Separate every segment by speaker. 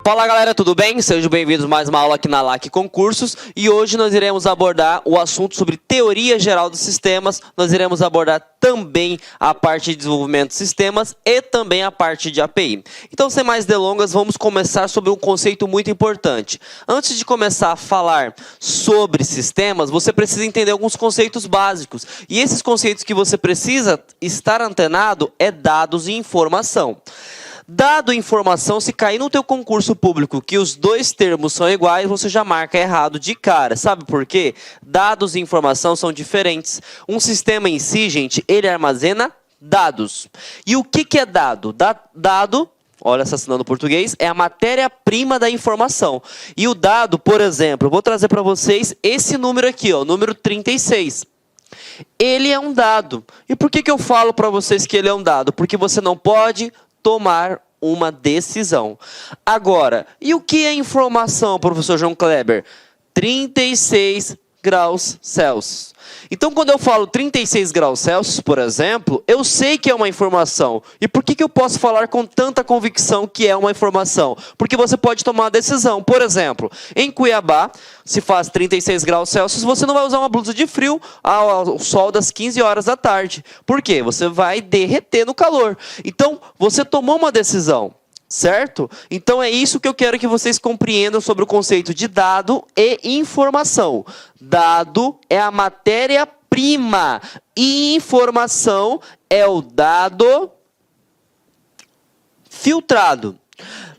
Speaker 1: Fala galera, tudo bem? Sejam bem-vindos a mais uma aula aqui na LAC Concursos e hoje nós iremos abordar o assunto sobre teoria geral dos sistemas, nós iremos abordar também a parte de desenvolvimento de sistemas e também a parte de API. Então, sem mais delongas, vamos começar sobre um conceito muito importante. Antes de começar a falar sobre sistemas, você precisa entender alguns conceitos básicos e esses conceitos que você precisa estar antenado é dados e informação. Dado e informação, se cair no teu concurso público que os dois termos são iguais, você já marca errado de cara. Sabe por quê? Dados e informação são diferentes. Um sistema em si, gente, ele armazena dados. E o que é dado? Dado, olha, assassinando português, é a matéria-prima da informação. E o dado, por exemplo, eu vou trazer para vocês esse número aqui, ó, número 36. Ele é um dado. E por que eu falo para vocês que ele é um dado? Porque você não pode tomar uma decisão. Agora, e o que é informação, professor João Kleber? 36 graus Celsius. Então, quando eu falo 36 graus Celsius, por exemplo, eu sei que é uma informação. E por que eu posso falar com tanta convicção que é uma informação? Porque você pode tomar uma decisão. Por exemplo, em Cuiabá, se faz 36 graus Celsius, você não vai usar uma blusa de frio ao sol das 15 horas da tarde. Por quê? Você vai derreter no calor. Então, você tomou uma decisão. Certo? Então é isso que eu quero que vocês compreendam sobre o conceito de dado e informação. Dado é a matéria-prima e informação é o dado filtrado.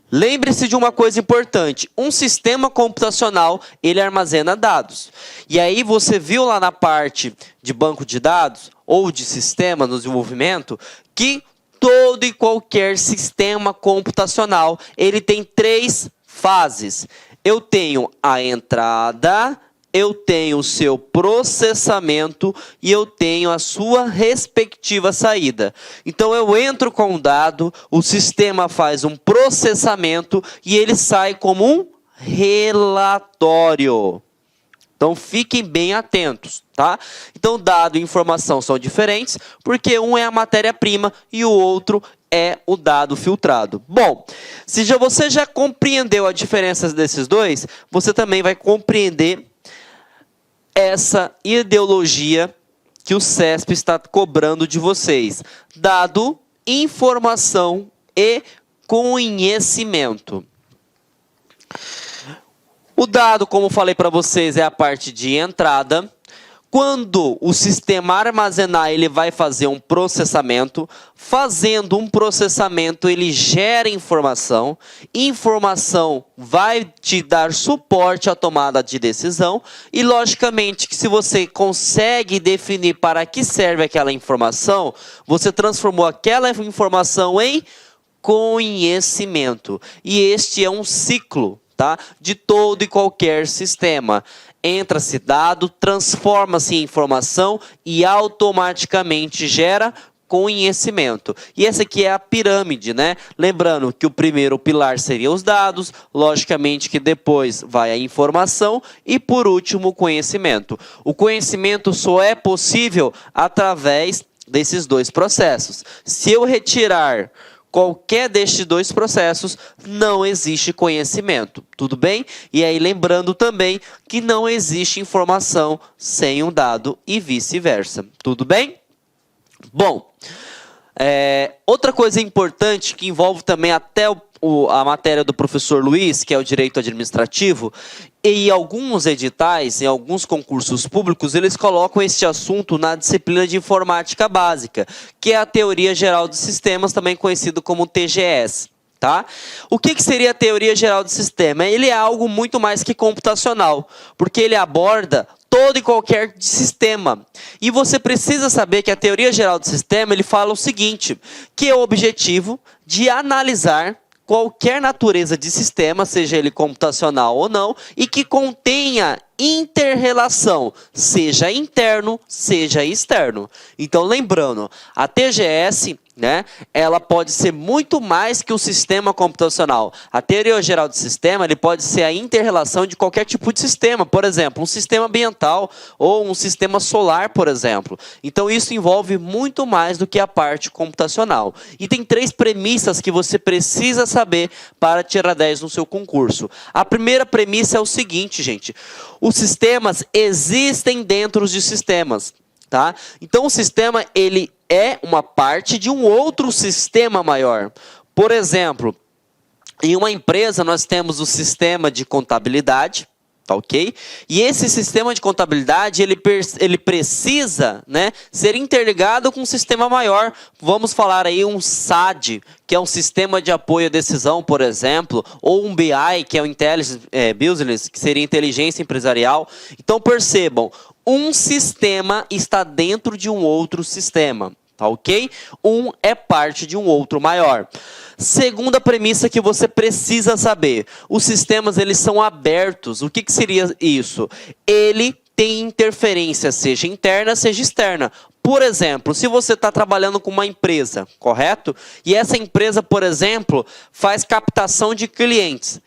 Speaker 1: Lembre-se de uma coisa importante, um sistema computacional, ele armazena dados. E aí você viu lá na parte de banco de dados ou de sistema no desenvolvimento que todo e qualquer sistema computacional, ele tem três fases. Eu tenho a entrada, eu tenho o seu processamento e eu tenho a sua respectiva saída. Então, eu entro com um dado, o sistema faz um processamento e ele sai como um relatório. Então, fiquem bem atentos, tá? Então, dado e informação são diferentes, porque um é a matéria-prima e o outro é o dado filtrado. Bom, se você já compreendeu a diferença desses dois, você também vai compreender essa ideologia que o CESP está cobrando de vocês. Dado, informação e conhecimento. O dado, como falei para vocês, é a parte de entrada. Quando o sistema armazenar, ele vai fazer um processamento. Fazendo um processamento, ele gera informação. Informação vai te dar suporte à tomada de decisão. E, logicamente, que se você consegue definir para que serve aquela informação, você transformou aquela informação em conhecimento. E este é um ciclo, tá? De todo e qualquer sistema. Entra-se dado, transforma-se em informação e automaticamente gera conhecimento. E essa aqui é a pirâmide, né? Lembrando que o primeiro pilar seria os dados, logicamente que depois vai a informação e por último o conhecimento. O conhecimento só é possível através desses dois processos. Se eu retirar qualquer destes dois processos, não existe conhecimento, tudo bem? E aí lembrando também que não existe informação sem um dado e vice-versa, tudo bem? Bom, outra coisa importante que envolve também até a matéria do professor Luiz, que é o direito administrativo, e em alguns editais, em alguns concursos públicos, eles colocam este assunto na disciplina de informática básica, que é a teoria geral de sistemas, também conhecido como TGS. Tá? O que seria a teoria geral de sistema? Ele é algo muito mais que computacional, porque ele aborda todo e qualquer sistema. E você precisa saber que a teoria geral de sistema, ele fala o seguinte, que é o objetivo de analisar qualquer natureza de sistema, seja ele computacional ou não, e que contenha inter-relação, seja interno, seja externo. Então, lembrando, a TGS, né, ela pode ser muito mais que um sistema computacional. A teoria geral do sistema, ele pode ser a inter-relação de qualquer tipo de sistema. Por exemplo, um sistema ambiental ou um sistema solar, por exemplo. Então, isso envolve muito mais do que a parte computacional. E tem 3 premissas que você precisa saber para tirar 10 no seu concurso. A primeira premissa é o seguinte, gente. Os sistemas existem dentro de sistemas. Tá? Então, o sistema, ele é uma parte de um outro sistema maior. Por exemplo, em uma empresa nós temos o sistema de contabilidade, tá ok? E esse sistema de contabilidade, ele precisa, né, ser interligado com um sistema maior. Vamos falar aí um SAD, que é um sistema de apoio à decisão, por exemplo, ou um BI, que é o Intelligence Business, que seria inteligência empresarial. Então, percebam, um sistema está dentro de um outro sistema, tá ok? Um é parte de um outro maior. Segunda premissa que você precisa saber, os sistemas, eles são abertos. O que seria isso? Ele tem interferência, seja interna, seja externa. Por exemplo, se você está trabalhando com uma empresa, correto? E essa empresa, por exemplo, faz captação de clientes.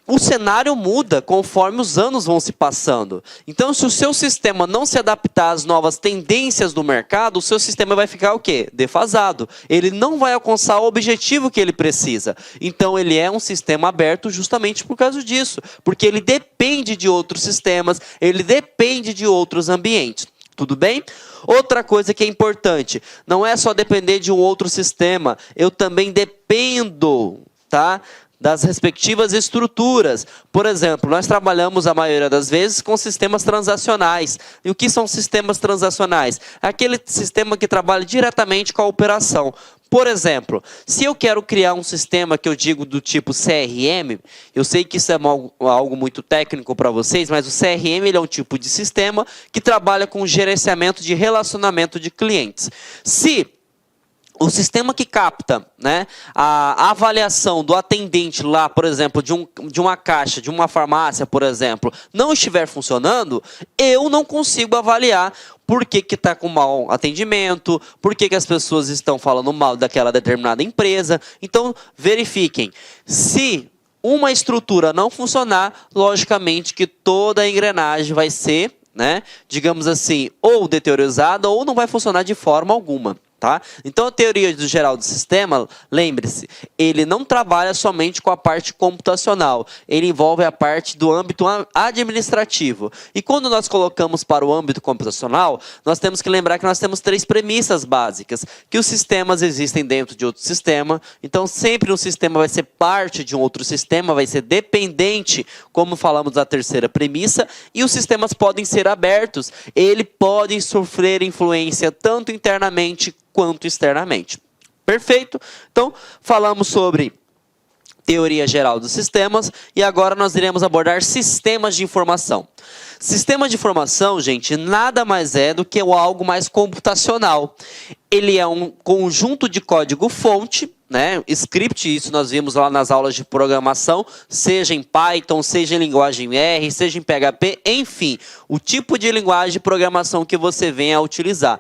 Speaker 1: O cenário muda conforme os anos vão se passando. Então, se o seu sistema não se adaptar às novas tendências do mercado, o seu sistema vai ficar o quê? Defasado. Ele não vai alcançar o objetivo que ele precisa. Então, ele é um sistema aberto justamente por causa disso. Porque ele depende de outros sistemas, ele depende de outros ambientes. Tudo bem? Outra coisa que é importante, não é só depender de um outro sistema, eu também dependo, tá, das respectivas estruturas. Por exemplo, nós trabalhamos a maioria das vezes com sistemas transacionais. E o que são sistemas transacionais? Aquele sistema que trabalha diretamente com a operação. Por exemplo, se eu quero criar um sistema que eu digo do tipo CRM, eu sei que isso é algo muito técnico para vocês, mas o CRM, ele é um tipo de sistema que trabalha com gerenciamento de relacionamento de clientes. Se o sistema que capta, né, a avaliação do atendente lá, por exemplo, de uma caixa, de uma farmácia, por exemplo, não estiver funcionando, eu não consigo avaliar por que está com mau atendimento, por que as pessoas estão falando mal daquela determinada empresa. Então, verifiquem. Se uma estrutura não funcionar, logicamente que toda a engrenagem vai ser, né, digamos assim, ou deteriorizada ou não vai funcionar de forma alguma. Tá? Então, a teoria do geral do sistema, lembre-se, ele não trabalha somente com a parte computacional, ele envolve a parte do âmbito administrativo. E quando nós colocamos para o âmbito computacional, nós temos que lembrar que nós temos 3 premissas básicas, que os sistemas existem dentro de outro sistema, então sempre um sistema vai ser parte de um outro sistema, vai ser dependente, como falamos da terceira premissa, e os sistemas podem ser abertos, eles podem sofrer influência tanto internamente quanto externamente. Perfeito? Então, falamos sobre teoria geral dos sistemas e agora nós iremos abordar sistemas de informação. Sistema de informação, gente, nada mais é do que algo mais computacional. Ele é um conjunto de código-fonte, né? Script, isso nós vimos lá nas aulas de programação, seja em Python, seja em linguagem R, seja em PHP, enfim, o tipo de linguagem de programação que você venha a utilizar.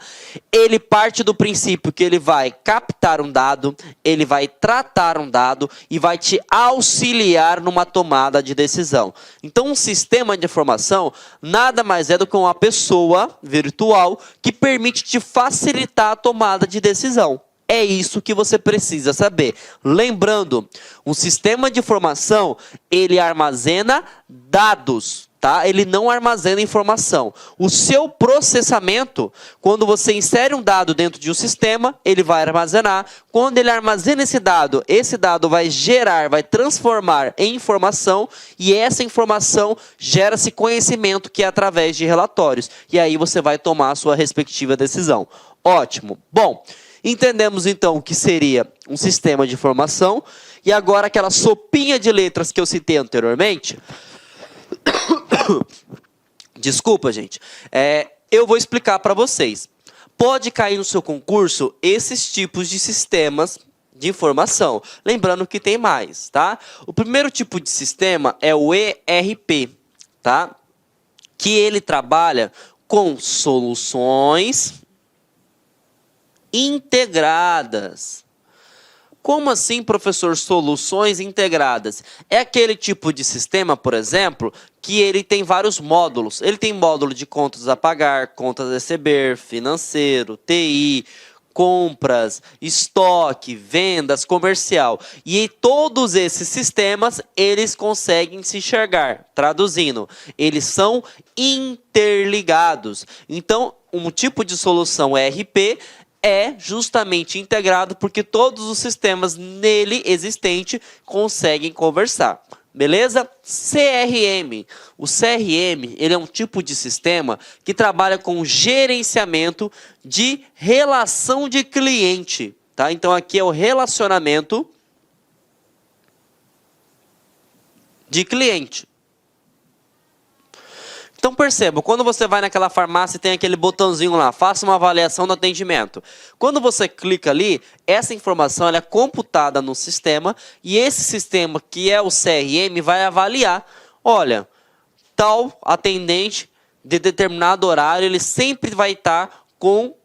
Speaker 1: Ele parte do princípio que ele vai captar um dado, ele vai tratar um dado e vai te auxiliar numa tomada de decisão. Então, um sistema de informação nada mais é do que uma pessoa virtual que permite te facilitar a tomada de decisão. É isso que você precisa saber. Lembrando, um sistema de informação, ele armazena dados, tá? Ele não armazena informação. O seu processamento, quando você insere um dado dentro de um sistema, ele vai armazenar. Quando ele armazena esse dado vai gerar, vai transformar em informação e essa informação gera-se conhecimento que é através de relatórios. E aí você vai tomar a sua respectiva decisão. Ótimo. Bom, entendemos então o que seria um sistema de informação e agora aquela sopinha de letras que eu citei anteriormente. Desculpa, gente. Eu vou explicar para vocês. Pode cair no seu concurso esses tipos de sistemas de informação. Lembrando que tem mais, tá? O primeiro tipo de sistema é o ERP, tá? que ele trabalha com soluções integradas. Como assim, professor, soluções integradas? É aquele tipo de sistema, por exemplo, que ele tem vários módulos. Ele tem módulo de contas a pagar, contas a receber, financeiro, TI, compras, estoque, vendas, comercial. E todos esses sistemas, eles conseguem se enxergar. Traduzindo, eles são interligados. Então, um tipo de solução ERP é justamente integrado porque todos os sistemas nele existentes conseguem conversar. Beleza? CRM. O CRM, ele é um tipo de sistema que trabalha com gerenciamento de relação de cliente, tá? Então aqui é o relacionamento de cliente. Então perceba, quando você vai naquela farmácia e tem aquele botãozinho lá, faça uma avaliação do atendimento. Quando você clica ali, essa informação ela é computada no sistema e esse sistema, que é o CRM, vai avaliar. Olha, tal atendente de determinado horário, ele sempre vai estar com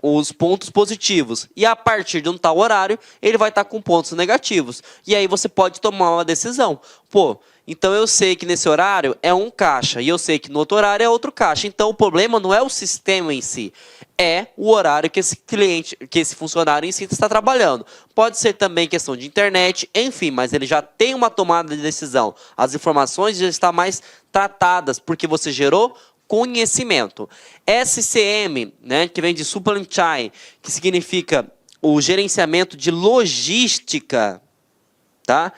Speaker 1: os pontos positivos. E a partir de um tal horário, ele vai estar com pontos negativos. E aí você pode tomar uma decisão. Pô, então eu sei que nesse horário é um caixa e eu sei que no outro horário é outro caixa. Então o problema não é o sistema em si, é o horário que esse cliente, que esse funcionário em si está trabalhando. Pode ser também questão de internet, enfim, mas ele já tem uma tomada de decisão. As informações já estão mais tratadas porque você gerou conhecimento. SCM, né, que vem de Supply Chain, que significa o gerenciamento de logística, tá?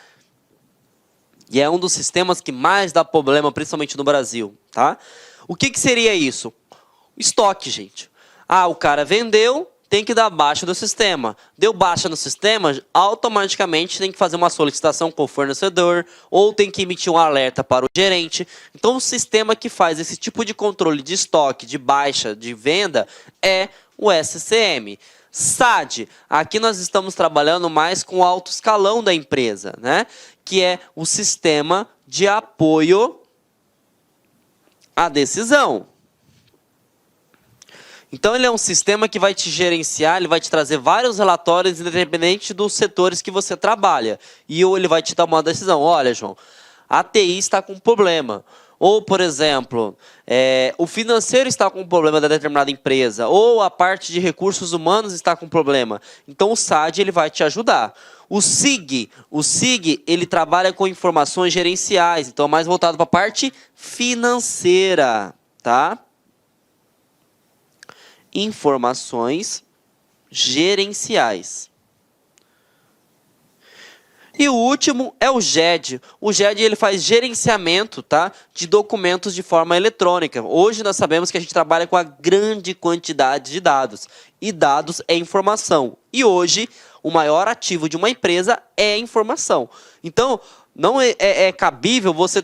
Speaker 1: E é um dos sistemas que mais dá problema, principalmente no Brasil, tá? O que seria isso? Estoque, gente. Ah, o cara vendeu, tem que dar baixa do sistema. Deu baixa no sistema, automaticamente tem que fazer uma solicitação com o fornecedor ou tem que emitir um alerta para o gerente. Então, o sistema que faz esse tipo de controle de estoque, de baixa, de venda, é o SCM. SAD, aqui nós estamos trabalhando mais com o alto escalão da empresa, né? Que é o sistema de apoio à decisão. Então ele é um sistema que vai te gerenciar, ele vai te trazer vários relatórios independente dos setores que você trabalha. E ele vai te dar uma decisão. Olha, João, a TI está com problema. Ou, por exemplo, o financeiro está com problema da determinada empresa. Ou a parte de recursos humanos está com problema. Então o SAD ele vai te ajudar. O SIG, ele trabalha com informações gerenciais. Então é mais voltado para a parte financeira, tá? Informações gerenciais. E o último é o GED. O GED ele faz gerenciamento, tá, de documentos de forma eletrônica. Hoje nós sabemos que a gente trabalha com a grande quantidade de dados. E dados é informação. E hoje o maior ativo de uma empresa é a informação. Então, não é cabível você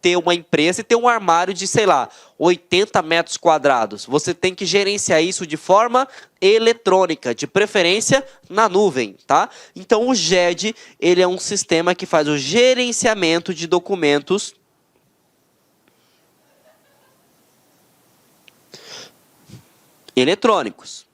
Speaker 1: ter uma empresa e ter um armário de, sei lá, 80 metros quadrados. Você tem que gerenciar isso de forma eletrônica, de preferência na nuvem, tá? Então o GED, ele é um sistema que faz o gerenciamento de documentos eletrônicos,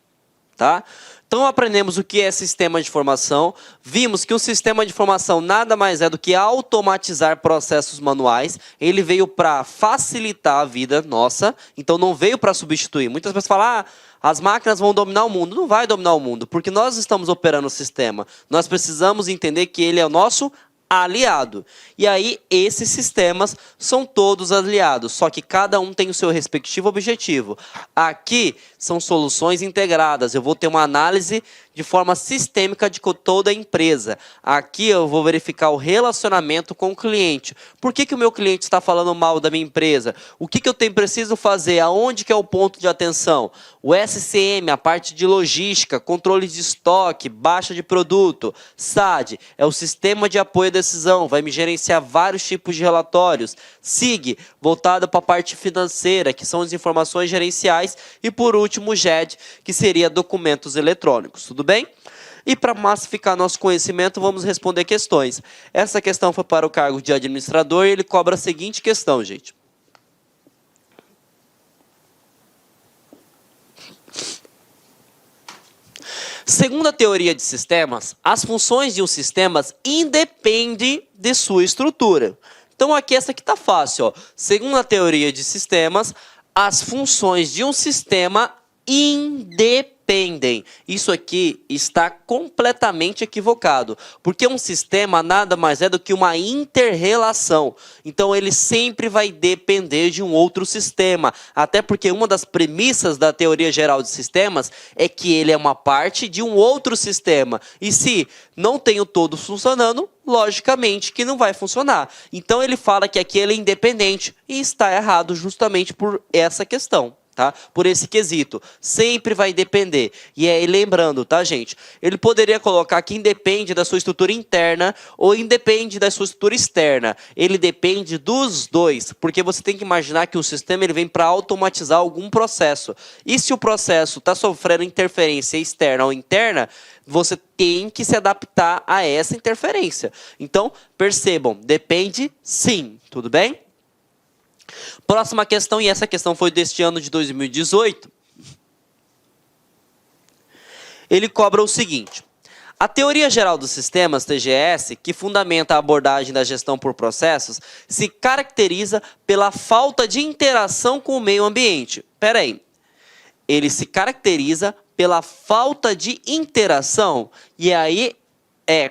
Speaker 1: tá? Então aprendemos o que é sistema de informação, vimos que o sistema de informação nada mais é do que automatizar processos manuais, ele veio para facilitar a vida nossa, então não veio para substituir. Muitas pessoas falam, as máquinas vão dominar o mundo. Não vai dominar o mundo, porque nós estamos operando o sistema. Nós precisamos entender que ele é o nosso aliado. E aí, esses sistemas são todos aliados, só que cada um tem o seu respectivo objetivo. Aqui são soluções integradas. Eu vou ter uma análise de forma sistêmica de toda a empresa. Aqui eu vou verificar o relacionamento com o cliente. Por que o meu cliente está falando mal da minha empresa? O que eu preciso fazer? Aonde que é o ponto de atenção? O SCM, a parte de logística, controle de estoque, baixa de produto. SAD é o sistema de apoio à decisão, vai me gerenciar vários tipos de relatórios. SIG, voltado para a parte financeira, que são as informações gerenciais. E por último, o GED, que seria documentos eletrônicos. Tudo bem? E para massificar nosso conhecimento, vamos responder questões. Essa questão foi para o cargo de administrador e ele cobra a seguinte questão, gente. Segundo a teoria de sistemas, as funções de um sistema independem de sua estrutura. Então aqui essa aqui está fácil. Ó. Segundo a teoria de sistemas, as funções de um sistema independem. Isso aqui está completamente equivocado, porque um sistema nada mais é do que uma inter-relação. Então ele sempre vai depender de um outro sistema, até porque uma das premissas da teoria geral de sistemas é que ele é uma parte de um outro sistema. E se não tem o todo funcionando, logicamente que não vai funcionar. Então ele fala que aqui ele é independente e está errado justamente por essa questão. Tá? Por esse quesito, sempre vai depender. E aí, lembrando, tá, gente? Ele poderia colocar que independe da sua estrutura interna ou independe da sua estrutura externa. Ele depende dos dois, porque você tem que imaginar que o sistema ele vem para automatizar algum processo. E se o processo está sofrendo interferência externa ou interna, você tem que se adaptar a essa interferência. Então, percebam, depende sim, tudo bem? Próxima questão, e essa questão foi deste ano de 2018. Ele cobra o seguinte: a teoria geral dos sistemas, TGS, que fundamenta a abordagem da gestão por processos, se caracteriza pela falta de interação com o meio ambiente. Espera aí. Ele se caracteriza pela falta de interação, e aí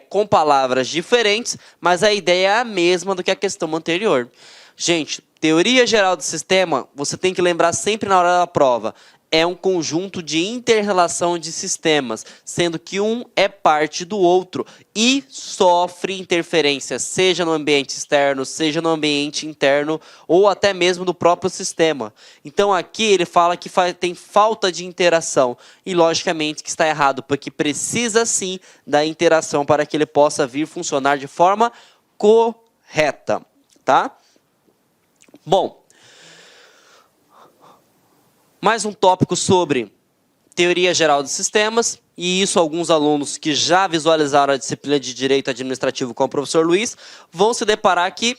Speaker 1: com palavras diferentes, mas a ideia é a mesma do que a questão anterior. Gente, teoria geral do sistema, você tem que lembrar sempre na hora da prova, é um conjunto de inter-relação de sistemas, sendo que um é parte do outro e sofre interferência, seja no ambiente externo, seja no ambiente interno ou até mesmo do próprio sistema. Então aqui ele fala que tem falta de interação e logicamente que está errado, porque precisa sim da interação para que ele possa vir funcionar de forma correta, tá? Bom, mais um tópico sobre teoria geral de sistemas, e isso alguns alunos que já visualizaram a disciplina de Direito Administrativo com o professor Luiz vão se deparar que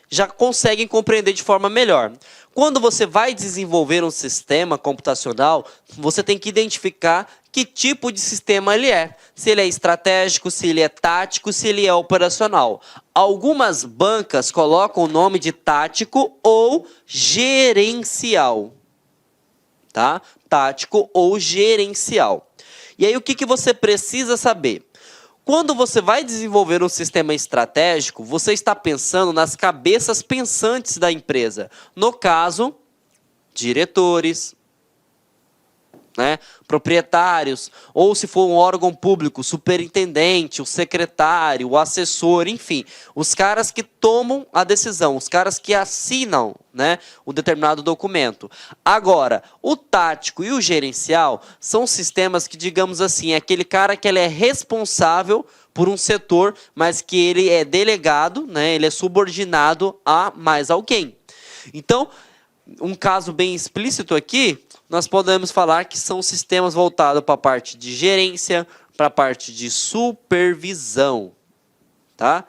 Speaker 1: já conseguem compreender de forma melhor. Quando você vai desenvolver um sistema computacional, você tem que identificar que tipo de sistema ele é. Se ele é estratégico, se ele é tático, se ele é operacional. Algumas bancas colocam o nome de tático ou gerencial. Tá? Tático ou gerencial. E aí o que você precisa saber? Quando você vai desenvolver um sistema estratégico, você está pensando nas cabeças pensantes da empresa. No caso, diretores, né, proprietários, ou se for um órgão público, superintendente, o secretário, o assessor, enfim, os caras que tomam a decisão, os caras que assinam, né, o determinado documento. Agora, o tático e o gerencial são sistemas que, digamos assim, é aquele cara que ele é responsável por um setor, mas que ele é delegado, né, ele é subordinado a mais alguém. Então, um caso bem explícito aqui, nós podemos falar que são sistemas voltados para a parte de gerência, para a parte de supervisão, tá?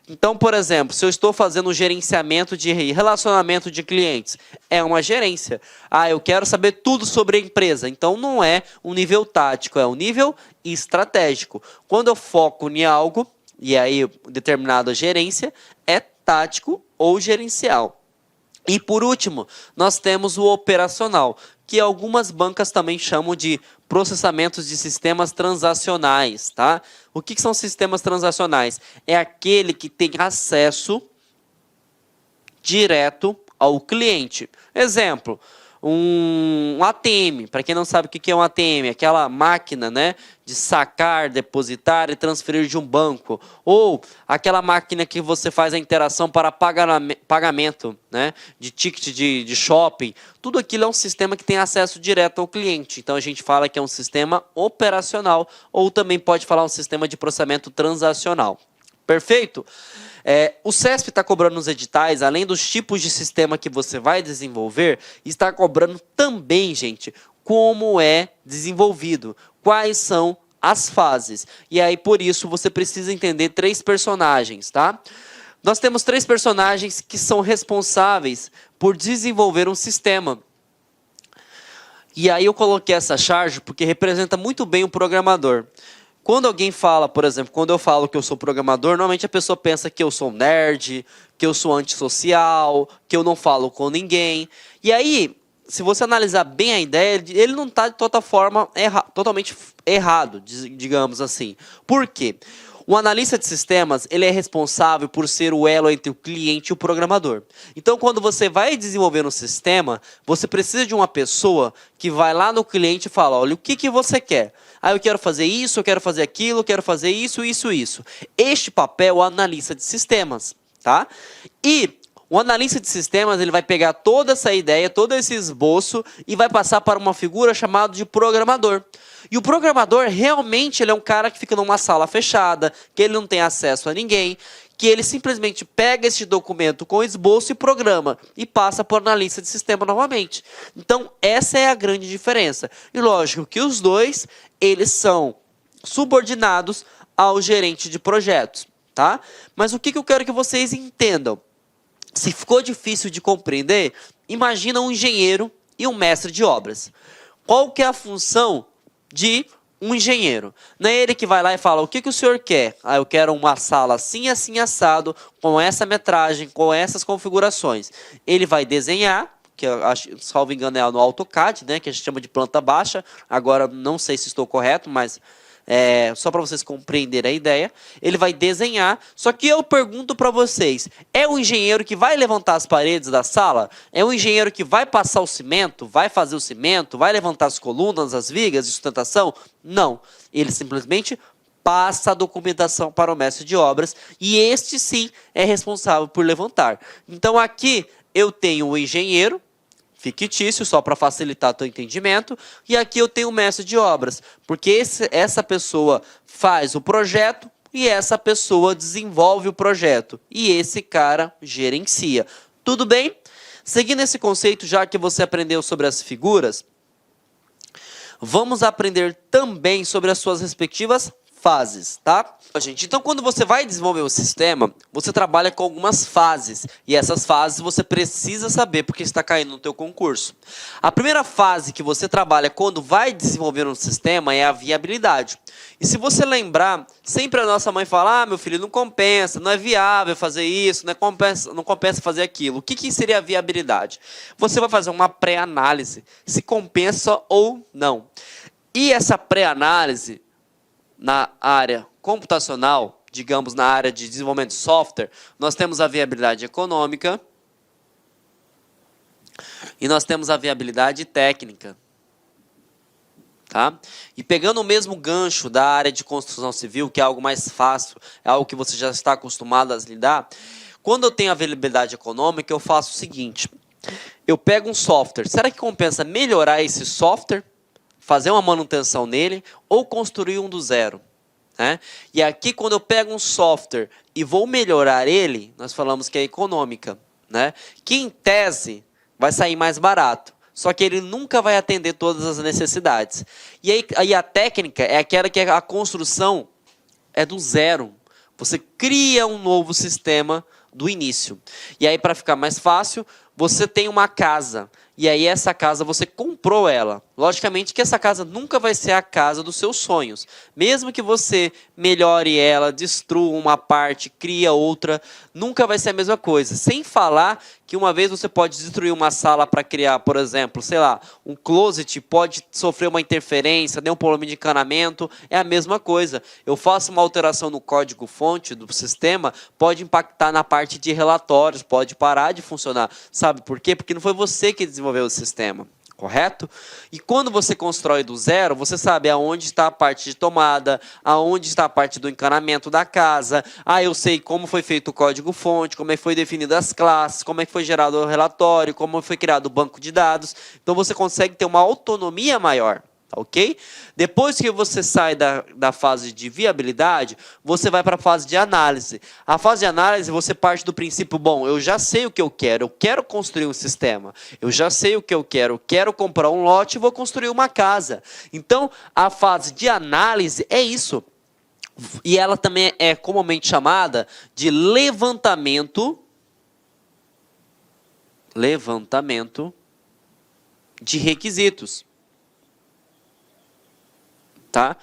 Speaker 1: Então, por exemplo, se eu estou fazendo um gerenciamento de relacionamento de clientes, é uma gerência. Ah, eu quero saber tudo sobre a empresa. Então, não é um nível tático, é um nível estratégico. Quando eu foco em algo, e aí determinada gerência, é tático ou gerencial. E por último, nós temos o operacional, que algumas bancas também chamam de processamentos de sistemas transacionais, tá? O que são sistemas transacionais? É aquele que tem acesso direto ao cliente. Exemplo, um ATM. Para quem não sabe o que é um ATM, aquela máquina, né, de sacar, depositar e transferir de um banco. Ou aquela máquina que você faz a interação para pagamento, né, de ticket de shopping. Tudo aquilo é um sistema que tem acesso direto ao cliente. Então a gente fala que é um sistema operacional ou também pode falar um sistema de processamento transacional. Perfeito? O CESP está cobrando nos editais, além dos tipos de sistema que você vai desenvolver, está cobrando também, gente, como é desenvolvido, quais são as fases. E aí, por isso, você precisa entender 3 personagens, tá? Nós temos 3 personagens que são responsáveis por desenvolver um sistema. E aí eu coloquei essa charge porque representa muito bem o programador. Quando alguém fala, por exemplo, quando eu falo que eu sou programador, normalmente a pessoa pensa que eu sou um nerd, que eu sou antissocial, que eu não falo com ninguém. E aí, se você analisar bem a ideia, ele não está de toda forma totalmente errado, digamos assim. Por quê? O analista de sistemas, ele é responsável por ser o elo entre o cliente e o programador. Então, quando você vai desenvolver um sistema, você precisa de uma pessoa que vai lá no cliente e fala, olha, o que você quer? Ah, eu quero fazer isso, eu quero fazer aquilo, eu quero fazer isso, isso, isso. Este papel é o analista de sistemas, tá? E o analista de sistemas, ele vai pegar toda essa ideia, todo esse esboço e vai passar para uma figura chamada de programador. E o programador, realmente, ele é um cara que fica numa sala fechada, que ele não tem acesso a ninguém, que ele simplesmente pega esse documento com esboço e programa, e passa para o analista de sistema novamente. Então, essa é a grande diferença. E lógico que os dois, eles são subordinados ao gerente de projetos, tá? Mas o que eu quero que vocês entendam? Se ficou difícil de compreender, imagina um engenheiro e um mestre de obras. Qual que é a função de um engenheiro? Não é ele que vai lá e fala, o que o senhor quer? Ah, eu quero uma sala assim, assim, assado, com essa metragem, com essas configurações. Ele vai desenhar, que eu acho, salvo engano é no AutoCAD, né, que a gente chama de planta baixa. Agora, não sei se estou correto, mas só para vocês compreenderem a ideia. Ele vai desenhar, só que eu pergunto para vocês, é o engenheiro que vai levantar as paredes da sala? É o engenheiro que vai passar o cimento, vai fazer o cimento, vai levantar as colunas, as vigas de sustentação? Não, ele simplesmente passa a documentação para o mestre de obras e este sim é responsável por levantar. Então aqui eu tenho o engenheiro fictício, só para facilitar o teu entendimento, e aqui eu tenho o mestre de obras, porque essa pessoa faz o projeto e essa pessoa desenvolve o projeto, e esse cara gerencia. Tudo bem? Seguindo esse conceito, já que você aprendeu sobre as figuras, vamos aprender também sobre as suas respectivas fases, tá? Gente, então quando você vai desenvolver um sistema, você trabalha com algumas fases, e essas fases você precisa saber porque está caindo no teu concurso. A primeira fase que você trabalha quando vai desenvolver um sistema é a viabilidade. E se você lembrar, sempre a nossa mãe fala, ah, meu filho, não compensa, não é viável fazer isso, não compensa fazer aquilo. O que seria a viabilidade? Você vai fazer uma pré-análise, se compensa ou não. E essa pré-análise, na área computacional, digamos na área de desenvolvimento de software, nós temos a viabilidade econômica e nós temos a viabilidade técnica. Tá? E pegando o mesmo gancho da área de construção civil, que é algo mais fácil, é algo que você já está acostumado a lidar, quando eu tenho a viabilidade econômica, eu faço o seguinte, eu pego um software, será que compensa melhorar esse software? Fazer uma manutenção nele ou construir um do zero, né? E aqui quando eu pego um software e vou melhorar ele, nós falamos que é econômica, né? Que em tese vai sair mais barato, só que ele nunca vai atender todas as necessidades. E aí a técnica é aquela que a construção é do zero, você cria um novo sistema do início. E aí para ficar mais fácil, você tem uma casa, e aí essa casa você comprou ela. Logicamente que essa casa nunca vai ser a casa dos seus sonhos. Mesmo que você melhore ela, destrua uma parte, cria outra, nunca vai ser a mesma coisa. Sem falar que uma vez você pode destruir uma sala para criar, por exemplo, sei lá, um closet, pode sofrer uma interferência, um problema de encanamento, é a mesma coisa. Eu faço uma alteração no código-fonte do sistema, pode impactar na parte de relatórios, pode parar de funcionar. Sabe por quê? Porque não foi você que desenvolveu o sistema, correto? E quando você constrói do zero, você sabe aonde está a parte de tomada, aonde está a parte do encanamento da casa. Ah, eu sei como foi feito o código-fonte, como é que foi definido as classes, como é que foi gerado o relatório, como foi criado o banco de dados. Então você consegue ter uma autonomia maior. Ok? Depois que você sai da fase de viabilidade, você vai para a fase de análise. A fase de análise, você parte do princípio, bom, eu já sei o que eu quero construir um sistema, eu já sei o que eu quero comprar um lote e vou construir uma casa. Então, a fase de análise é isso. E ela também é comumente chamada de levantamento de requisitos. tá?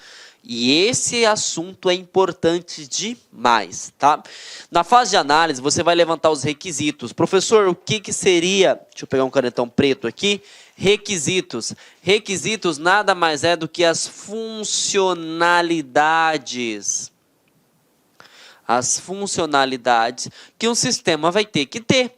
Speaker 1: E esse assunto é importante demais, tá? Na fase de análise, você vai levantar os requisitos. Professor, o que que seria... Deixa eu pegar um canetão preto aqui. Requisitos. Requisitos nada mais é do que as funcionalidades. As funcionalidades que um sistema vai ter que ter,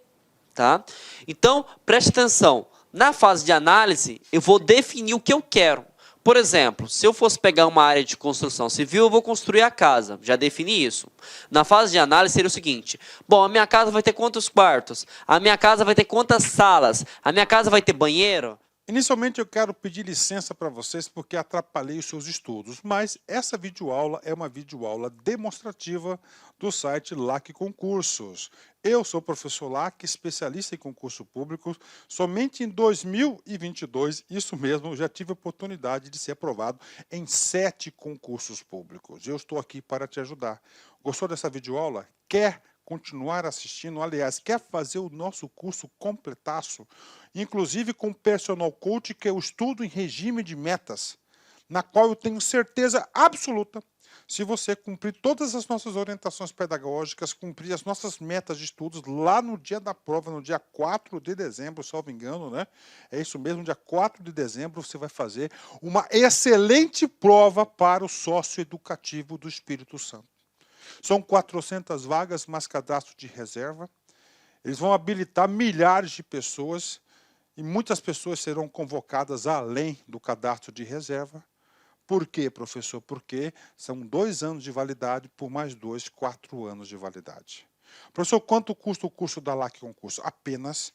Speaker 1: tá? Então, preste atenção. Na fase de análise, eu vou definir o que eu quero. Por exemplo, se eu fosse pegar uma área de construção civil, eu vou construir a casa. Já defini isso. Na fase de análise seria o seguinte. Bom, a minha casa vai ter quantos quartos? A minha casa vai ter quantas salas? A minha casa vai ter banheiro?
Speaker 2: Inicialmente eu quero pedir licença para vocês porque atrapalhei os seus estudos, mas essa videoaula é uma videoaula demonstrativa do site LAC Concursos. Eu sou o professor LAC, especialista em concurso público. Somente em 2022, isso mesmo, eu já tive a oportunidade de ser aprovado em 7 concursos públicos. Eu estou aqui para te ajudar. Gostou dessa videoaula? Quer continuar assistindo? Aliás, quer fazer o nosso curso completaço? Inclusive com personal coach, que eu estudo em regime de metas, na qual eu tenho certeza absoluta, se você cumprir todas as nossas orientações pedagógicas, cumprir as nossas metas de estudos, lá no dia da prova, no dia 4 de dezembro, salvo engano, né? É isso mesmo, dia 4 de dezembro você vai fazer uma excelente prova para o sócio educativo do Espírito Santo. São 400 vagas, mais cadastro de reserva. Eles vão habilitar milhares de pessoas e muitas pessoas serão convocadas além do cadastro de reserva. Por quê, professor? Porque são 2 anos de validade por mais 2, 4 anos de validade. Professor, quanto custa o curso da LAC Concurso? Apenas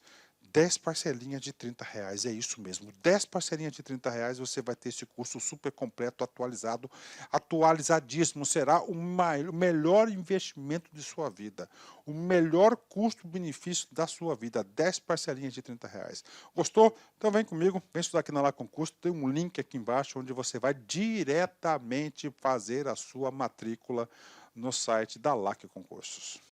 Speaker 2: 10 parcelinhas de R$30. É isso mesmo, 10 parcelinhas de R$30 você vai ter esse curso super completo, atualizado, atualizadíssimo. Será o melhor investimento de sua vida, o melhor custo-benefício da sua vida, 10 parcelinhas de R$30. Gostou? Então vem comigo, vem estudar aqui na LAC Concurso, tem um link aqui embaixo onde você vai diretamente fazer a sua matrícula no site da LAC Concursos.